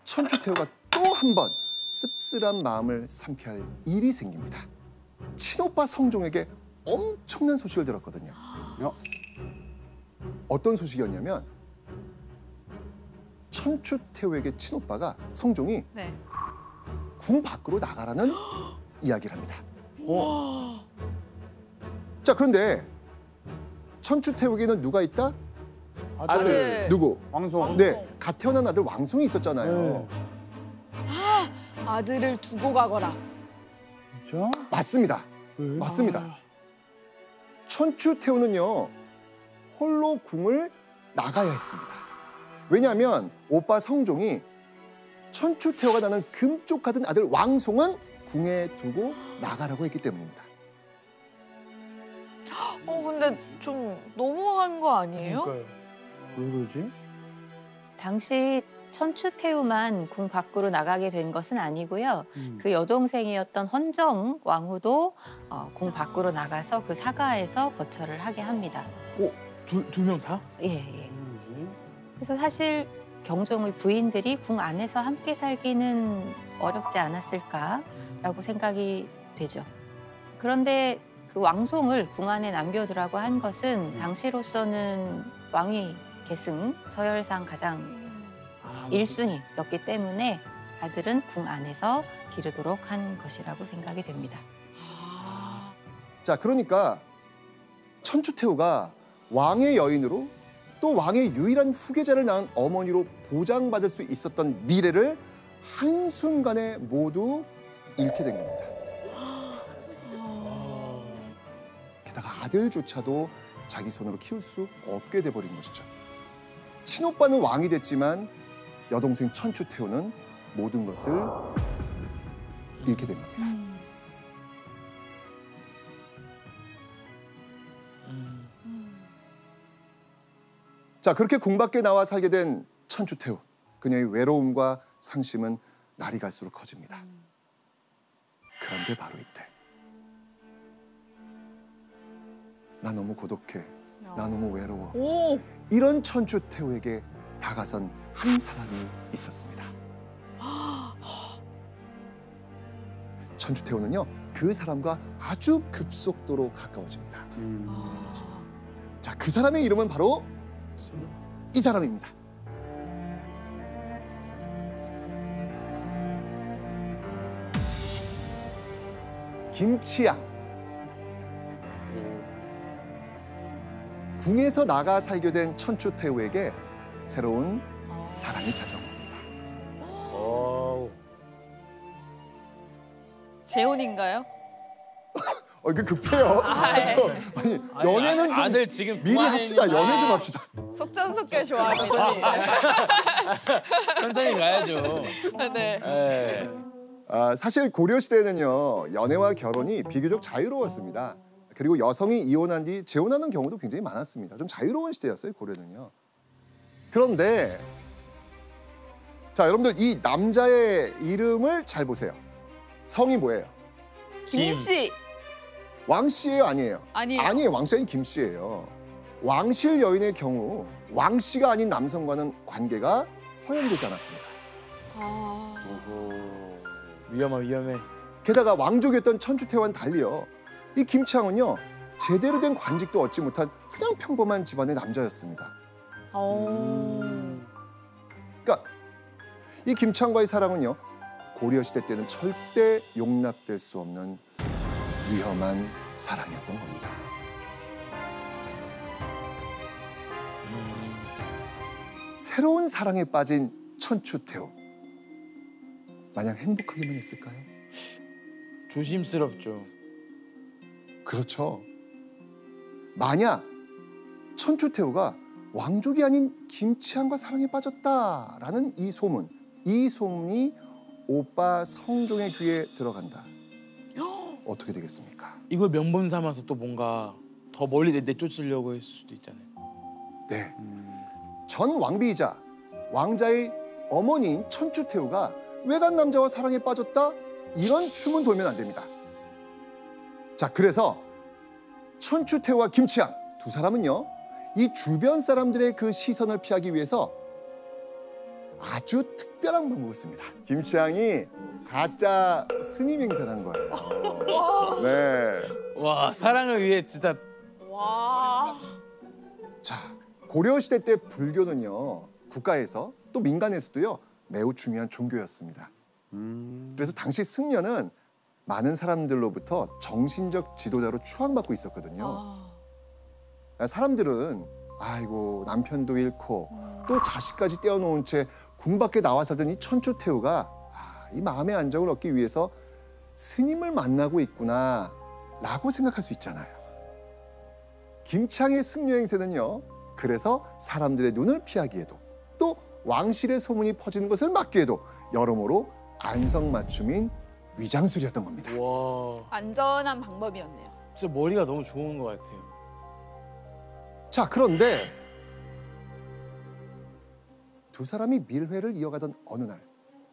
천추태후가 또 한 번 씁쓸한 마음을 삼켜야 할 일이 생깁니다. 친오빠 성종에게 엄청난 소식을 들었거든요. 어떤 소식이었냐면 천추태후에게 친오빠가 성종이 네. 궁 밖으로 나가라는 이야기를 합니다. 자, 그런데 천추태후에게는 누가 있다? 아들. 누구? 왕송. 네, 갓 태어난 아들 왕송이 있었잖아요. 네. 아들을 두고 가거라. 진짜? 맞습니다. 왜? 맞습니다. 천추태후는요, 홀로 궁을 나가야 했습니다. 왜냐하면 오빠 성종이 천추태후가 낳은 금쪽 같은 아들 왕송은 궁에 두고 나가라고 했기 때문입니다. 근데 좀 너무한 거 아니에요? 그러니까요. 왜 그러지? 당시 천추태후만 궁 밖으로 나가게 된 것은 아니고요. 그 여동생이었던 헌정 왕후도 궁 밖으로 나가서 그 사가에서 거처를 하게 합니다. 두 명 다? 예, 예. 뭐지? 그래서 사실 경종의 부인들이 궁 안에서 함께 살기는 어렵지 않았을까라고 생각이 되죠. 그런데 그 왕송을 궁 안에 남겨두라고 한 것은 당시로서는 왕위 계승 서열상 가장 1순위였기 때문에 아들은 궁 안에서 기르도록 한 것이라고 생각이 됩니다. 자, 그러니까 천추태후가 왕의 여인으로 또 왕의 유일한 후계자를 낳은 어머니로 보장받을 수 있었던 미래를 한순간에 모두 잃게 된 겁니다. 게다가 아들조차도 자기 손으로 키울 수 없게 돼버린 것이죠. 친오빠는 왕이 됐지만 여동생 천추태후는 모든 것을 잃게 된 겁니다. 자, 그렇게 궁 밖에 나와 살게 된 천추태후. 그녀의 외로움과 상심은 날이 갈수록 커집니다. 그런데 바로 이때. 나 너무 고독해. 나 너무 외로워. 이런 천추태후에게 다가선 한 사람이 있었습니다. 천추태후는요, 그 사람과 아주 급속도로 가까워집니다. 자, 그 사람의 이름은 바로 이 사람입니다. 김치양. 궁에서 나가 살게 된 천추태후에게 새로운 사랑이 찾아옵니다. 재혼인가요? 이게 급해요. 아니, 연애는 좀 아들 지금 미리 합시다. 연애 좀 합시다. 속전속결 좋아하시더니. 천천히 가야죠. 네. 네. 사실 고려 시대에는요, 연애와 결혼이 비교적 자유로웠습니다. 그리고 여성이 이혼한 뒤 재혼하는 경우도 굉장히 많았습니다. 좀 자유로운 시대였어요, 고려는요. 그런데 자, 여러분들 이 남자의 이름을 잘 보세요. 성이 뭐예요? 김씨. 왕씨예요, 아니에요? 아니에요. 아니에요, 왕씨 아닌 김씨예요. 왕실 여인의 경우 왕씨가 아닌 남성과는 관계가 허용되지 않았습니다. 위험해. 게다가 왕족이었던 천추태후와는 달리요, 이 김치향은요, 제대로 된 관직도 얻지 못한 그냥 평범한 집안의 남자였습니다. 그러니까 이 김치향과의 사랑은요, 고려 시대 때는 절대 용납될 수 없는 위험한 사랑이었던 겁니다. 새로운 사랑에 빠진 천추태후. 마냥 행복하기만 했을까요? 조심스럽죠. 그렇죠. 만약 천추태후가 왕족이 아닌 김치향과 사랑에 빠졌다라는 이 소문이 오빠 성종의 귀에 들어간다. 어떻게 되겠습니까? 이걸 명분 삼아서 또 뭔가 더 멀리 내쫓으려고 했을 수도 있잖아요. 네. 전 왕비이자 왕자의 어머니인 천추태후가 외간 남자와 사랑에 빠졌다? 이런 춤은 돌면 안 됩니다. 자, 그래서 천추태후와 김치향 두 사람은요, 이 주변 사람들의 그 시선을 피하기 위해서 아주 특별한 방법을 씁니다. 김치향이 가짜 스님 행세를 한 거예요. 네. 와 사랑을 위해 진짜 와. 자, 고려시대 때 불교는요, 국가에서 또 민간에서도요, 매우 중요한 종교였습니다. 그래서 당시 승려는 많은 사람들로부터 정신적 지도자로 추앙받고 있었거든요. 사람들은 아이고 남편도 잃고 또 자식까지 떼어놓은 채 궁 밖에 나와 살던 이 천추태후가 이 마음의 안정을 얻기 위해서 스님을 만나고 있구나 라고 생각할 수 있잖아요. 김치향의 승려 행세는요, 그래서 사람들의 눈을 피하기에도 또 왕실의 소문이 퍼지는 것을 막기에도 여러모로 안성맞춤인 위장술이었던 겁니다. 와 안전한 방법이었네요. 진짜 머리가 너무 좋은 것 같아요. 자, 그런데 두 사람이 밀회를 이어가던 어느 날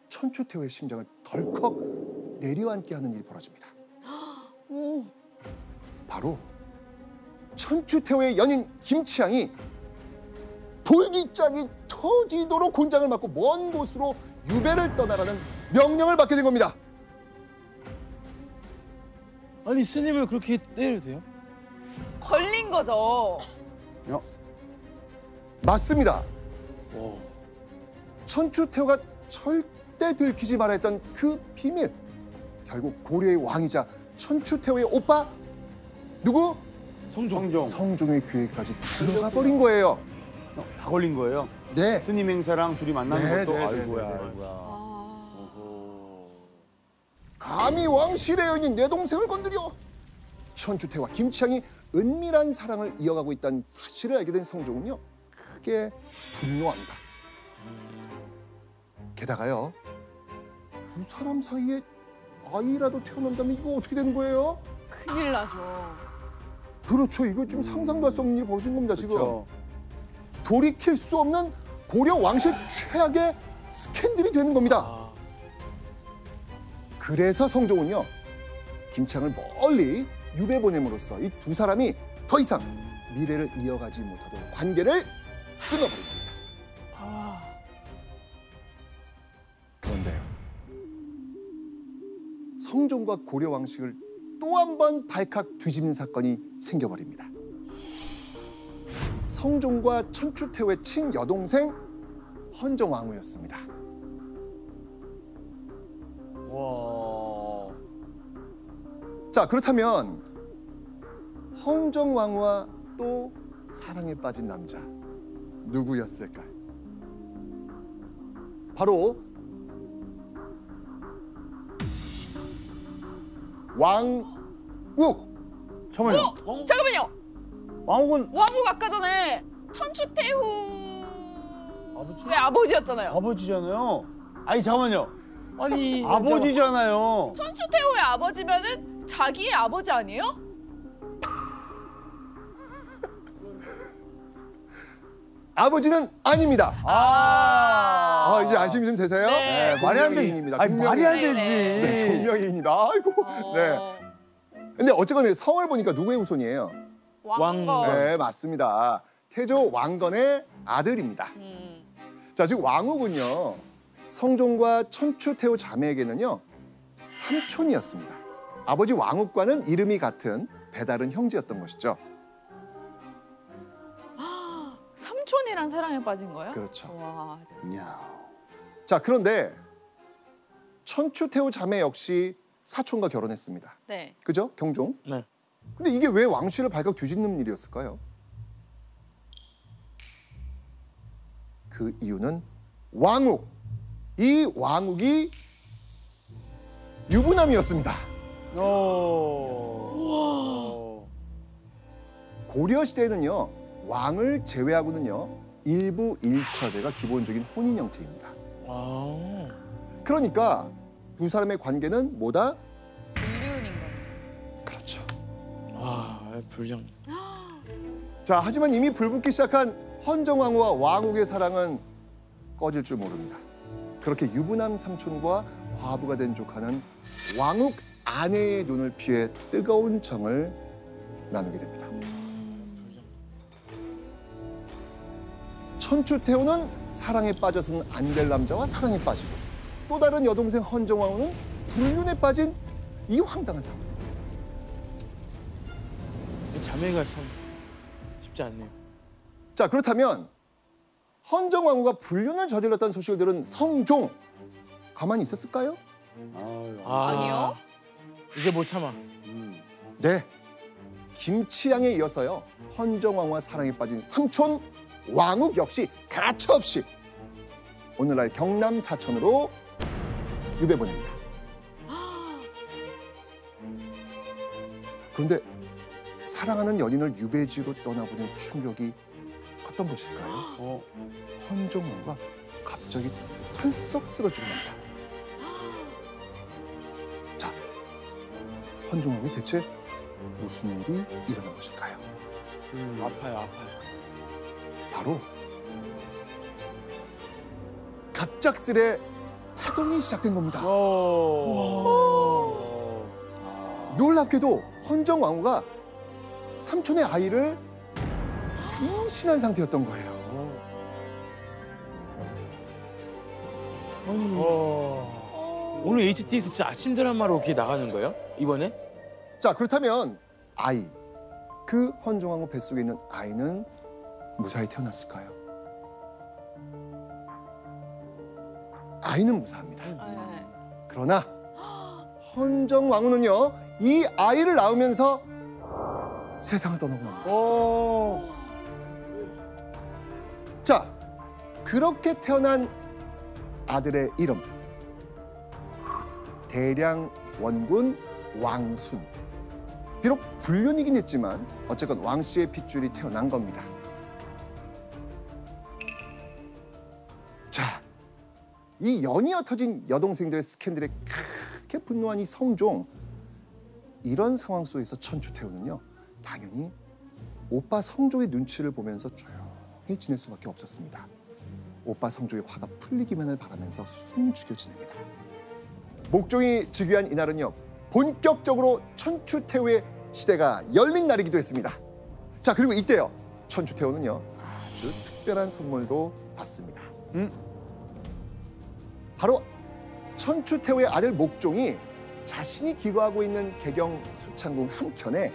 천추태후의 심장을 덜컥 내려앉게 하는 일이 벌어집니다. 오. 바로 천추태후의 연인 김치향이 볼기짝이 터지도록 곤장을 맞고 먼 곳으로 유배를 떠나라는 명령을 받게 된 겁니다. 아니 스님을 그렇게 때려도 돼요? 걸린 거죠. 맞습니다. 와 천추태후가 절대 들키지 말아야 했던 그 비밀. 결국 고려의 왕이자 천추태후의 오빠 누구? 성종. 성종의 귀에까지 들어가 버린 거예요. 다 걸린 거예요? 네. 스님 행사랑 둘이 만나는 네, 것도 네, 네, 아이고야. 네, 네. 아이고야. 감히 왕실의 연인 내 동생을 건드려. 천추태후와 김치향이 은밀한 사랑을 이어가고 있다는 사실을 알게 된 성종은요, 크게 분노합니다. 게다가요, 두 사람 사이에 아이라도 태어난다면 이거 어떻게 되는 거예요? 큰일 나죠. 그렇죠. 이거 지금 상상도 할 수 없는 일이 벌어진 겁니다. 지금 그렇죠. 돌이킬 수 없는 고려 왕실 최악의 스캔들이 되는 겁니다. 아, 그래서 성종은요, 김치향을 멀리 유배 보냄으로써 이 두 사람이 더 이상 미래를 이어가지 못하도록 관계를 끊어버립니다. 그런데요, 성종과 고려 왕실을 또 한 번 발칵 뒤집는 사건이 생겨버립니다. 성종과 천추태후의 친여동생 헌정왕후였습니다. 와. 자, 그렇다면 헌정왕후와 또 사랑에 빠진 남자 누구였을까요? 바로 왕욱. 잠깐만요. 잠깐만요. 왕욱은 왕국 아까 전에 천추태후의 아버지? 아버지였잖아요. 아버지잖아요. 아니 잠깐만요. 아니 아버지잖아요. 천추태후의 아버지면은 자기의 아버지 아니에요? 아버지는 아닙니다. 이제 안심이 좀 되세요? 네. 말이 안 되지. 동명이인입니다. 아니 말이 안 동명이인. 되지. 네, 동명이인입니다. 아이고. 네. 근데 어쨌거나 성을 보니까 누구의 후손이에요? 왕건. 네, 맞습니다. 태조 왕건의 아들입니다. 자, 지금 왕욱은요, 성종과 천추태후 자매에게는요, 삼촌이었습니다. 아버지 왕욱과는 이름이 같은 배다른 형제였던 것이죠. 삼촌이랑 사랑에 빠진 거예요? 그렇죠. 와. 야. 자, 그런데 천추태후 자매 역시 사촌과 결혼했습니다. 네. 그죠? 경종. 네. 근데 이게 왜 왕실을 발칵 뒤집는 일이었을까요? 그 이유는 왕욱. 이 왕욱이 유부남이었습니다. 고려 시대에는요, 왕을 제외하고는요, 일부 일처제가 기본적인 혼인 형태입니다. 아, 그러니까 두 사람의 관계는 뭐다? 불륜인 거네요. 그렇죠. 와 불량. 자, 하지만 이미 불붙기 시작한 헌정왕후와 왕욱의 사랑은 꺼질 줄 모릅니다. 그렇게 유부남 삼촌과 과부가 된 조카는 왕욱 아내의 눈을 피해 뜨거운 정을 나누게 됩니다. 천추태후는 사랑에 빠져서는 안 될 남자와 사랑에 빠지고 또 다른 여동생 헌정왕후는 불륜에 빠진 이 황당한 상황. 자매가 참 쉽지 않네요. 자, 그렇다면 헌정왕후가 불륜을 저질렀다는 소식을 들은 성종 가만히 있었을까요? 아유, 아니요. 이제 못 참아. 네. 김치양에 이어서요. 헌정왕후와 사랑에 빠진 삼촌 왕욱 역시 가차없이 오늘날 경남 사천으로 유배 보냅니다. 그런데 사랑하는 연인을 유배지로 떠나보낸 충격이 컸던 것일까요? 어. 헌정왕후가 갑자기 털썩 쓰러지고 맙니다. 자, 헌정왕후 대체 무슨 일이 일어난 것일까요? 아파요, 아파요. 바로 갑작스레 태동이 시작된 겁니다. 놀랍게도 헌정왕후가 삼촌의 아이를 임신한 상태였던 거예요. 오늘 HTX 진짜 아침 드라마로 이렇게 나가는 거예요? 이번에? 자, 그렇다면 아이, 그 헌정왕후 뱃속에 있는 아이는 무사히 태어났을까요? 아이는 무사합니다. 네. 그러나 헌정왕후는요, 이 아이를 낳으면서 세상을 떠나고 맙니다. 자, 그렇게 태어난 아들의 이름 대량 원군 왕순. 비록 불륜이긴 했지만 어쨌건 왕 씨의 핏줄이 태어난 겁니다. 자, 이 연이어 터진 여동생들의 스캔들에 크게 분노한 이 성종. 이런 상황 속에서 천추태후는요, 당연히 오빠 성종의 눈치를 보면서 조용히 지낼 수밖에 없었습니다. 오빠 성종의 화가 풀리기만을 바라면서 숨죽여 지냅니다. 목종이 즉위한 이날은요, 본격적으로 천추태후의 시대가 열린 날이기도 했습니다. 자, 그리고 이때요, 천추태후는요, 아주 특별한 선물도 받습니다. 바로 천추태후의 아들 목종이 자신이 기거하고 있는 개경 수창궁 한켠에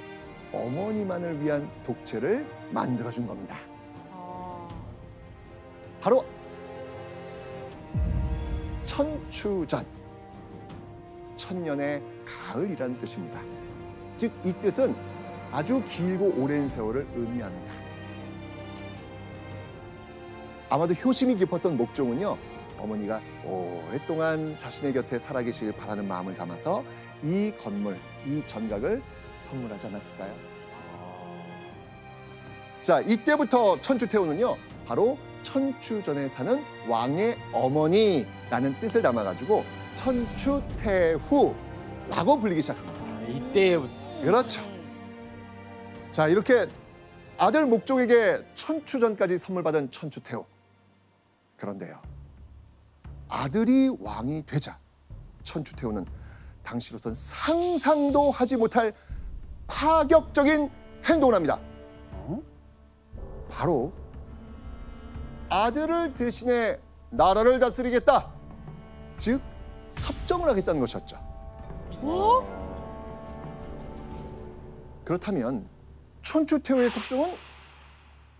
어머니만을 위한 독채를 만들어준 겁니다. 바로 천추전, 천년의 가을이라는 뜻입니다. 즉, 이 뜻은 아주 길고 오랜 세월을 의미합니다. 아마도 효심이 깊었던 목종은요, 어머니가 오랫동안 자신의 곁에 살아계시길 바라는 마음을 담아서 이 건물, 이 전각을 선물하지 않았을까요? 자, 이때부터 천추태후는요, 바로 천추전에 사는 왕의 어머니라는 뜻을 담아가지고 천추태후라고 불리기 시작합니다. 이때부터. 그렇죠. 자, 이렇게 아들 목종에게 천추전까지 선물 받은 천추태후. 그런데요, 아들이 왕이 되자 천추태후는 당시로선 상상도 하지 못할 파격적인 행동을 합니다. 바로 아들을 대신해 나라를 다스리겠다. 즉, 섭정을 하겠다는 것이었죠. 그렇다면 천추태후의 섭정은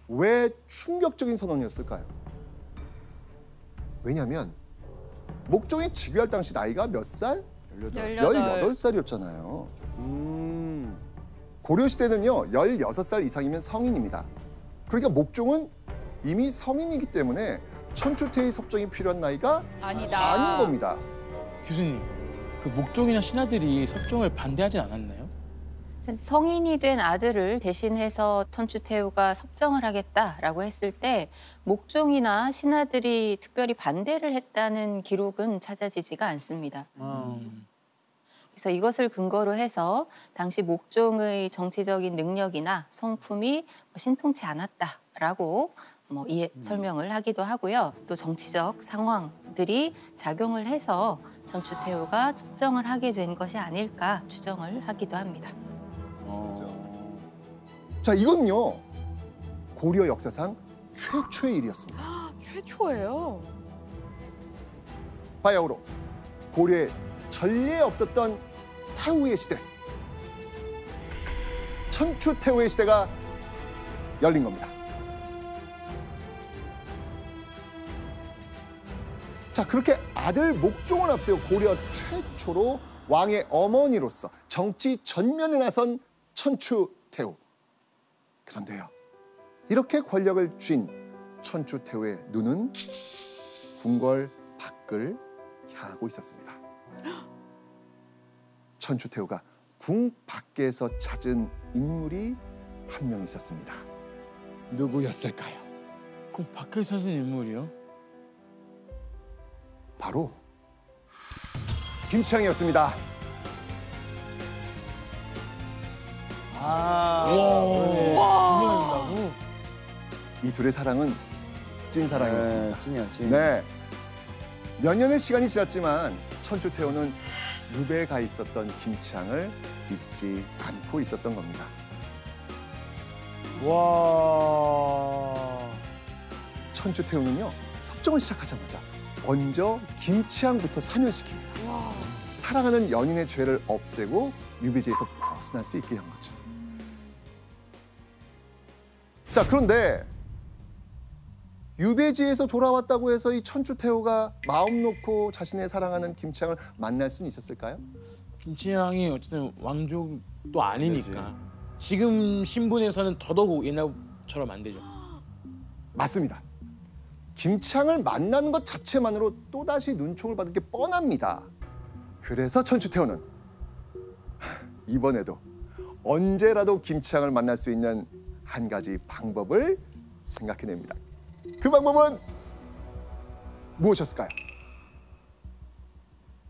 왜 충격적인 선언이었을까요? 왜냐하면 목종이 즉위할 당시 나이가 몇 살? 18살이었잖아요. 고려시대는요, 16살 이상이면 성인입니다. 그러니까 목종은 이미 성인이기 때문에 천추태후의 섭정이 필요한 나이가 아니다. 아닌 겁니다. 교수님, 그 목종이나 신하들이 섭정을 반대하진 않았나요? 성인이 된 아들을 대신해서 천추태후가 섭정을 하겠다라고 했을 때 목종이나 신하들이 특별히 반대를 했다는 기록은 찾아지지가 않습니다. 그래서 이것을 근거로 해서 당시 목종의 정치적인 능력이나 성품이 신통치 않았다라고 설명을 하기도 하고요. 또 정치적 상황들이 작용을 해서 천추태후가 섭정을 하게 된 것이 아닐까 추정을 하기도 합니다. 자, 이건요, 고려 역사상 최초의 일이었습니다. 최초예요. 바야흐로 고려에 전례 없었던 태후의 시대, 천추태후의 시대가 열린 겁니다. 자, 그렇게 아들 목종을 앞세워 고려 최초로 왕의 어머니로서 정치 전면에 나선 천추태후. 그런데요, 이렇게 권력을 쥔 천추태후의 눈은 궁궐 밖을 향하고 있었습니다. 천추태후가 궁 밖에서 찾은 인물이 한 명 있었습니다. 누구였을까요? 그 밖에 사는 인물이요? 바로 김치향이었습니다. 유명했다고? 이 둘의 사랑은 찐사랑이었습니다. 찐이야, 찐. 네. 몇 년의 시간이 지났지만 천추태후는 읍에 가 있었던 김치향을 잊지 않고 있었던 겁니다. 와. 천추태후는요, 섭정을 시작하자마자 먼저 김치향부터 사면시킵니다. 와. 사랑하는 연인의 죄를 없애고 유배지에서 벗어날 수 있게 한 거죠. 자, 그런데 유배지에서 돌아왔다고 해서 이 천추태후가 마음 놓고 자신의 사랑하는 김치향을 만날 수는 있었을까요? 김치향이 어쨌든 왕족도 아니니까 지금 신분에서는 더더욱 옛날처럼 안 되죠. 맞습니다. 김치향을 만나는 것 자체만으로 또다시 눈총을 받을 게 뻔합니다. 그래서 천추태후는 이번에도 언제라도 김치향을 만날 수 있는 한 가지 방법을 생각해냅니다. 그 방법은 무엇이었을까요?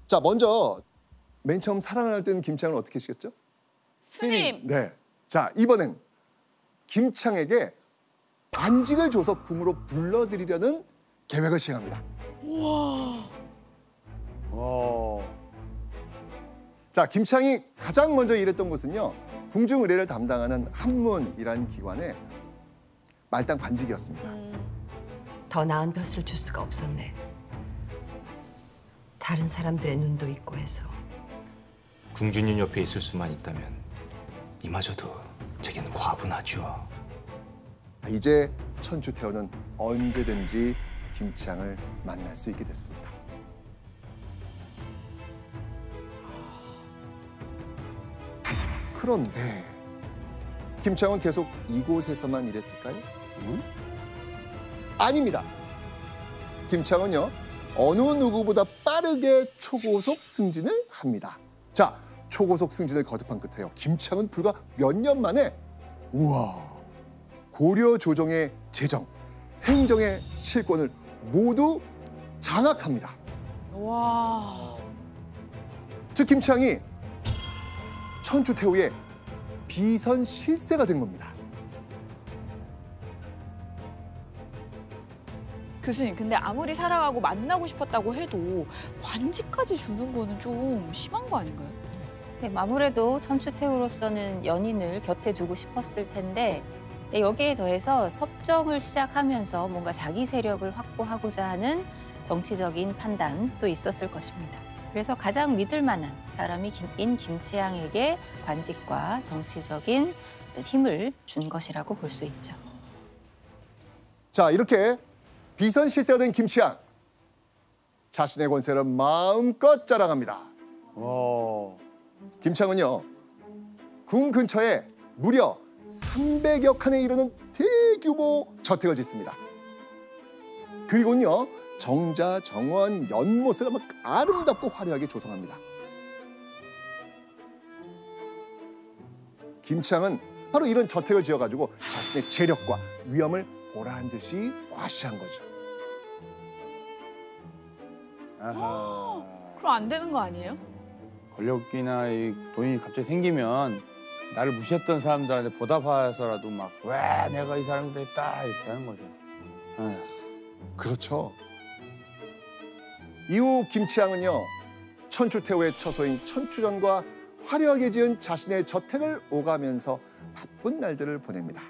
자, 먼저 맨 처음 사랑을 할 때는 김치향을 어떻게 시켰죠? 스님. 네. 자, 이번엔 김치향에게 관직을 줘서 궁으로 불러들이려는 계획을 시행합니다. 와. 자, 김치향이 가장 먼저 일했던 곳은요, 궁중 의례를 담당하는 한문이라는 기관의 말단 관직이었습니다. 더 나은 벼슬을 줄 수가 없었네. 다른 사람들의 눈도 있고 해서. 궁주님 옆에 있을 수만 있다면 이마저도 제겐 과분하죠. 이제 천추태후는 언제든지 김치향을 만날 수 있게 됐습니다. 그런데 김치향은 계속 이곳에서만 일했을까요? 아닙니다. 김치향은요, 어느 누구보다 빠르게 초고속 승진을 합니다. 자, 초고속 승진을 거듭한 끝에요, 김치향은 불과 몇 년 만에 고려 조정의 재정, 행정의 실권을 모두 장악합니다. 와. 즉 김치향이 천추태후의 비선 실세가 된 겁니다. 교수님, 근데 아무리 사랑하고 만나고 싶었다고 해도 관직까지 주는 거는 좀 심한 거 아닌가요? 네, 아무래도 천추태후로서는 연인을 곁에 두고 싶었을 텐데 여기에 더해서 섭정을 시작하면서 뭔가 자기 세력을 확보하고자 하는 정치적인 판단도 있었을 것입니다. 그래서 가장 믿을 만한 사람이 김치향에게 관직과 정치적인 힘을 준 것이라고 볼 수 있죠. 자, 이렇게 비선 실세가 된 김치향, 자신의 권세를 마음껏 자랑합니다. 와. 김치향은요, 궁 근처에 무려 300여 칸에 이르는 대규모 저택을 짓습니다. 그리고는요, 정자, 정원, 연못을 아름답고 화려하게 조성합니다. 김치향은 바로 이런 저택을 지어가지고 자신의 재력과 위엄을 보란 듯이 과시한 거죠. 아하. 그럼 안 되는 거 아니에요? 권력이나 이 돈이 갑자기 생기면 나를 무시했던 사람들한테 보답해서라도 막 왜 내가 이 사람이 됐다 이렇게 하는 거죠. 아휴. 그렇죠. 이후 김치향은요, 천추태후의 처소인 천추전과 화려하게 지은 자신의 저택을 오가면서 바쁜 날들을 보냅니다.